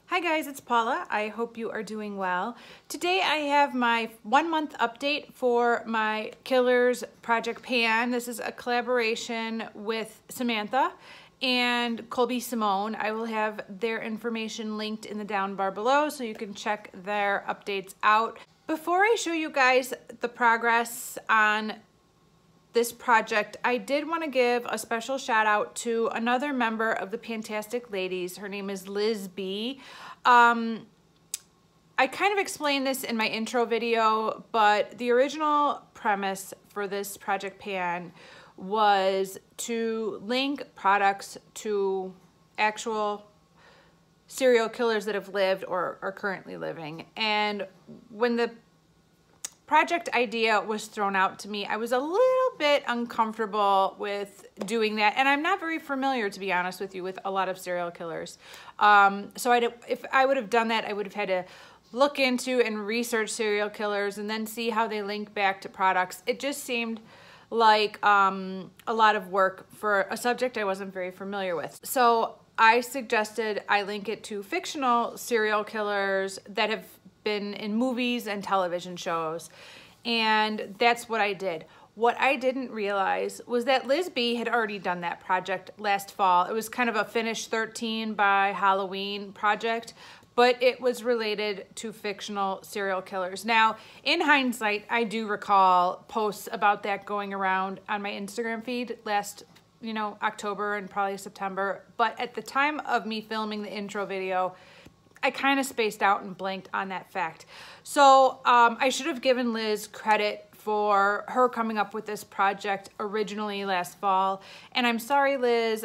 Hi guys, it's Paula. I hope you are doing well. Today I have my 1 month update for my Killers Project Pan. This is a collaboration with Samantha and Simone. I will have their information linked in the down bar below so you can check their updates out. Before I show you guys the progress on this project, I did want to give a special shout out to another member of the Fantastic Ladies. Her name is Liz B. I kind of explained this in my intro video, but the original premise for this Project Pan was to link products to actual serial killers that have lived or are currently living. And when the project idea was thrown out to me, I was a little bit uncomfortable with doing that, and I'm not very familiar, to be honest with you, with a lot of serial killers. So if I would have done that, I would have had to look into and research serial killers and then see how they link back to products. It just seemed like a lot of work for a subject I wasn't very familiar with. So I suggested I link it to fictional serial killers that have been in movies and television shows, and that's what I did. What I didn't realize was that Liz B had already done that project last fall. It was kind of a Finish 13 by Halloween project, but it was related to fictional serial killers. Now, in hindsight, I do recall posts about that going around on my Instagram feed last, October and probably September, but at the time of me filming the intro video, I kind of spaced out and blanked on that fact. So I should have given Liz credit for her coming up with this project originally last fall. And I'm sorry, Liz,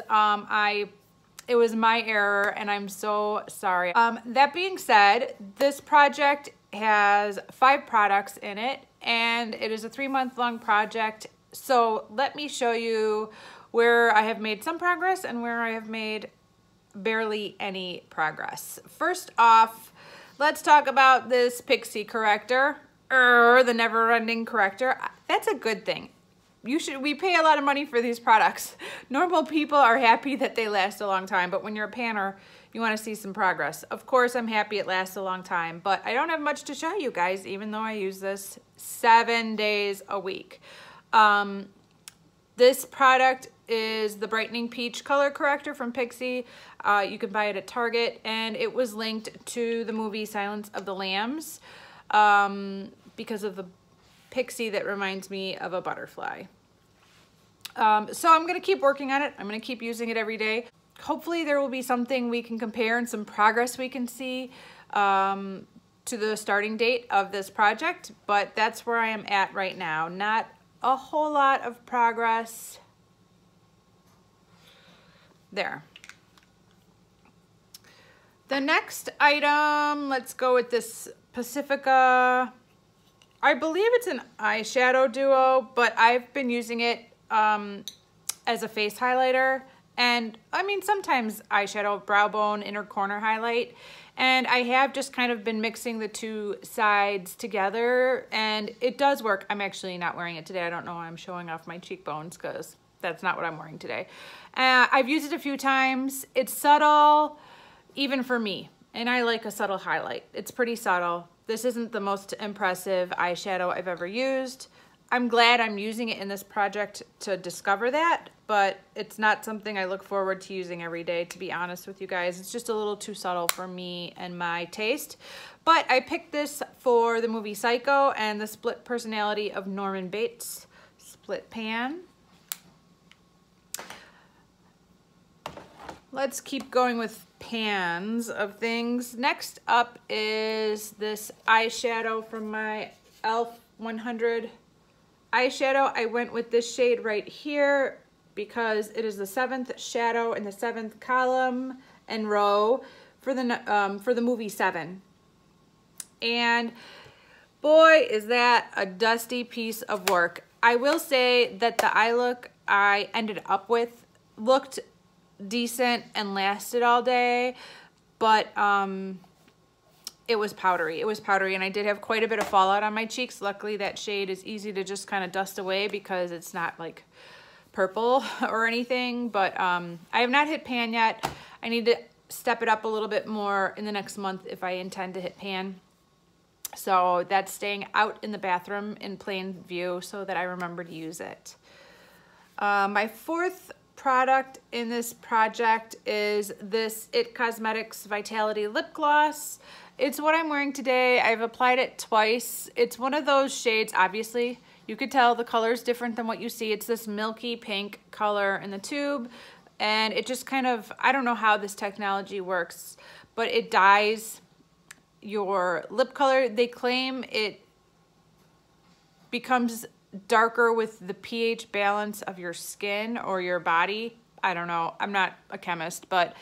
it was my error and I'm so sorry. That being said, this project has 5 products in it and it is a 3-month-long project. So let me show you where I have made some progress and where I have made barely any progress. First off, let's talk about this pixie corrector, the never-ending corrector. That's a good thing. We pay a lot of money for these products. Normal people are happy that they last a long time, but when you're a panner, you want to see some progress. Of course, I'm happy it lasts a long time, but I don't have much to show you guys, even though I use this 7 days a week. This product is the Brightening Peach color corrector from Pixie. You can buy it at Target, and it was linked to the movie Silence of the Lambs because of the pixie that reminds me of a butterfly. So I'm gonna keep working on it. I'm gonna keep using it every day. Hopefully there will be something we can compare and some progress we can see to the starting date of this project, but that's where I am at right now. Not a whole lot of progress. There. The next item, let's go with this Pacifica. I believe it's an Eyeshadow Duo, but I've been using it as a face highlighter. And I mean, sometimes eyeshadow, brow bone, inner corner highlight. And I have just kind of been mixing the two sides together, and it does work. I'm actually not wearing it today. I don't know why I'm showing off my cheekbones because that's not what I'm wearing today. I've used it a few times. It's subtle, even for me, and I like a subtle highlight. It's pretty subtle. This isn't the most impressive eyeshadow I've ever used. I'm glad I'm using it in this project to discover that, but it's not something I look forward to using every day, to be honest with you guys. It's just a little too subtle for me and my taste. But I picked this for the movie Psycho and the split personality of Norman Bates split pan. Let's keep going with pans of things. Next up is this eyeshadow from my e.l.f. 100 eyeshadow. I went with this shade right here because it is the 7th shadow in the 7th column and row for the movie Seven. And boy, is that a dusty piece of work. I will say that the eye look I ended up with looked decent and lasted all day, but it was powdery. It was powdery, and I did have quite a bit of fallout on my cheeks. Luckily, that shade is easy to just kind of dust away because it's not like purple or anything, but I have not hit pan yet. I need to step it up a little bit more in the next month if I intend to hit pan. So that's staying out in the bathroom in plain view so that I remember to use it. My fourth product in this project is this It Cosmetics Vitality Lip Gloss. It's what I'm wearing today. I've applied it twice. It's one of those shades, obviously. You could tell the color is different than what you see. It's this milky pink color in the tube. And it just kind of, I don't know how this technology works, but it dyes your lip color. They claim it becomes darker with the pH balance of your skin or your body. I don't know. I'm not a chemist, but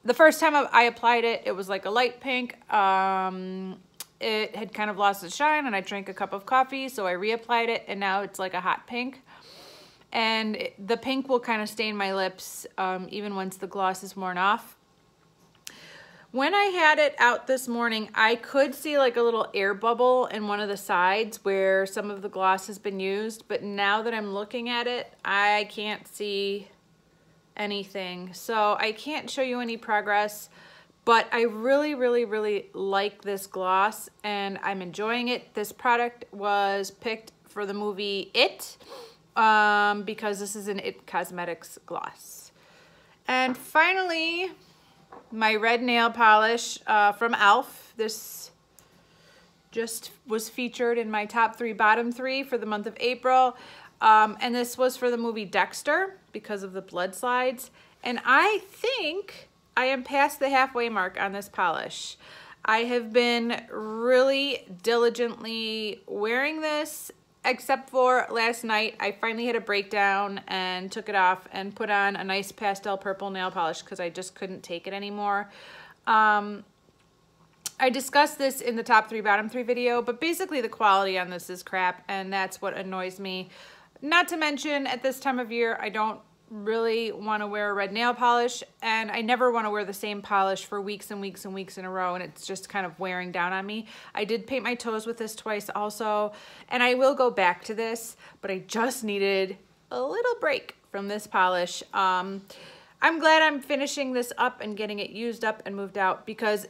the first time I applied it, it was like a light pink. It had kind of lost its shine and I drank a cup of coffee, so I reapplied it and now it's like a hot pink. And the pink will kind of stain my lips even once the gloss is worn off. When I had it out this morning, I could see like a little air bubble in one of the sides where some of the gloss has been used, but now that I'm looking at it, I can't see anything. So I can't show you any progress, but I really, really, really like this gloss and I'm enjoying it. This product was picked for the movie It because this is an It Cosmetics gloss. And finally, my red nail polish from e.l.f. This just was featured in my top 3, bottom 3 for the month of April. And this was for the movie Dexter because of the blood slides. And I think I am past the halfway mark on this polish. I have been really diligently wearing this, except for last night. I finally had a breakdown and took it off and put on a nice pastel purple nail polish because I just couldn't take it anymore. I discussed this in the top 3, bottom 3 video, but basically the quality on this is crap and that's what annoys me. Not to mention, at this time of year, I don't really want to wear a red nail polish and I never want to wear the same polish for weeks and weeks and weeks in a row, and it's just kind of wearing down on me. I did paint my toes with this twice also, and I will go back to this, but I just needed a little break from this polish. I'm glad I'm finishing this up and getting it used up and moved out, because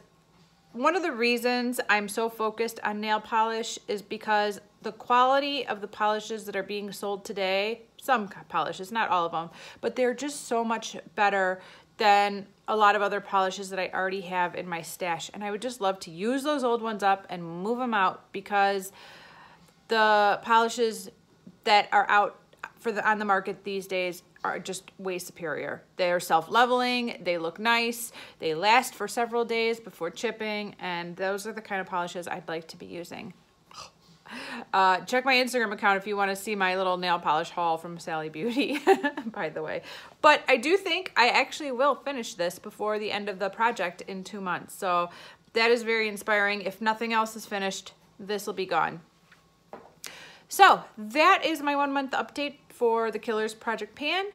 one of the reasons I'm so focused on nail polish is because the quality of the polishes that are being sold today, some polishes, not all of them, but they're just so much better than a lot of other polishes that I already have in my stash. And I would just love to use those old ones up and move them out, because the polishes that are out on the market these days are just way superior. They're self-leveling, they look nice, they last for several days before chipping, and those are the kind of polishes I'd like to be using. Check my Instagram account if you want to see my little nail polish haul from Sally Beauty, by the way. But I do think I actually will finish this before the end of the project in 2 months. So that is very inspiring. If nothing else is finished, this will be gone. So that is my 1 month update for the Killers Project Pan.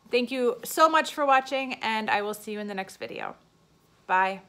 Thank you so much for watching, and I will see you in the next video. Bye.